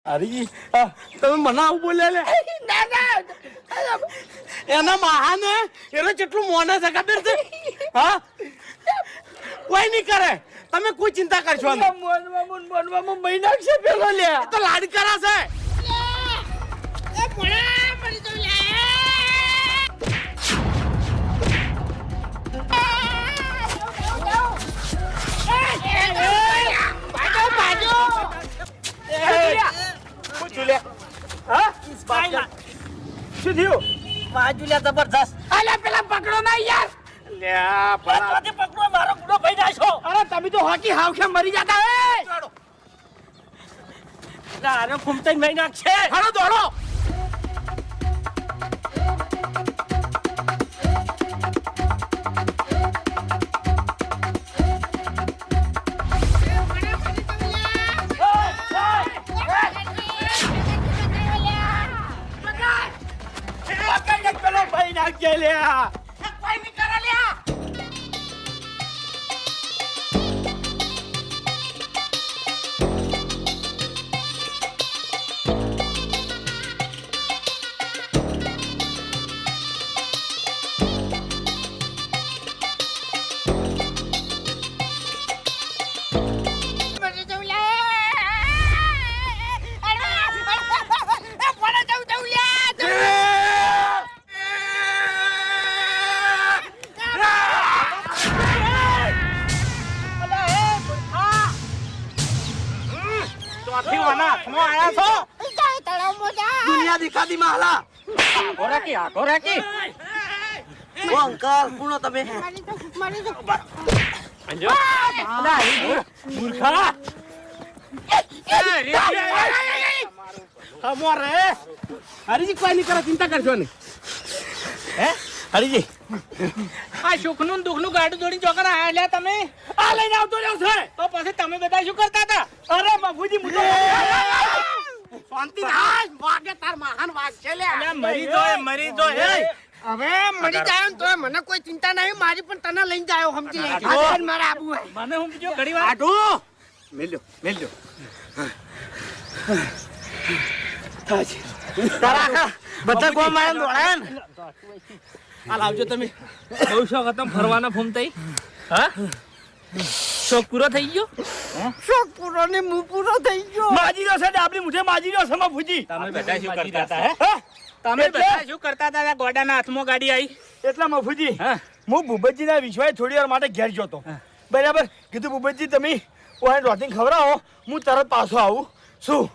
હરીજી તમે મને આવું બોલ્યા લે ના એના મહાને એનો કેટલું મોને છે ખબર છે હા કોઈ નહીં કરે તમે કોઈ ચિંતા કરશો નહીં મોનમાં મહિના છે પેલો લે તો લાડ કરા છે એ પડા પડી તો લે જબરદસ્ત અલ્યા પેલા પકડો ના યાર લ્યા ભલા પકડો મારો ગુનો ભાઈ નાખો અરે તમે તો હોકી હાવ કે મરી જાતા હે અરે ફૂમતાઈ ભાઈ નાખશે હાલો દોડો લ્યા કોઈ ની કરે લ્યા दुनिया दिखा दी माला गोरा की वो अंकल पुनो तबे मारी तो अंजो ना मूर्खा हमारे हरीजी कोई नहीं करे चिंता करजो नहीं હે હરીજી આ સુખનું દુખનું ગાડું દોડી ચોકરા આલ્યા તમે આ લઈને આવતો રહ્યો છે તો પછી તમે બધા શું કરતા હતા અરે મફુજી મુતો શાંતિ રાજ વાગે તાર મહાન વાગ છે લે મરી જો હે હવે મરી જાય તો મને કોઈ ચિંતા નહીં મારી પણ તને લઈને જાયો સમજી લે આજે મારે આબુ હે મને સમજો ઘડી વાર આડો મેલ્યો તાજી તારા બધા ગો મારે દોડાય ને આ લાવજો તમે બહુ શોખ હતો ફરવાનો ફૂમતાઈ હા શોખ પૂરો થઈ ગયો શોખ પૂરો ને મુ પૂરો થઈ ગયો માજીરો છે ડાબલી મુઠે માજીરો છે મફુજી તમે બેટા શું કરતા હતા હે તમે બેટા શું કરતા હતા ગોડાના હાથમાં ગાડી આવી એટલા મફુજી હું ભૂપતજીના વિશ્વાસ થોડી વાર માટે ઘેર જોતો બરાબર કીધું ભૂપતજી તમે ઓય રોટિંગ ખવડાવો હું તરત પાછો આવું શું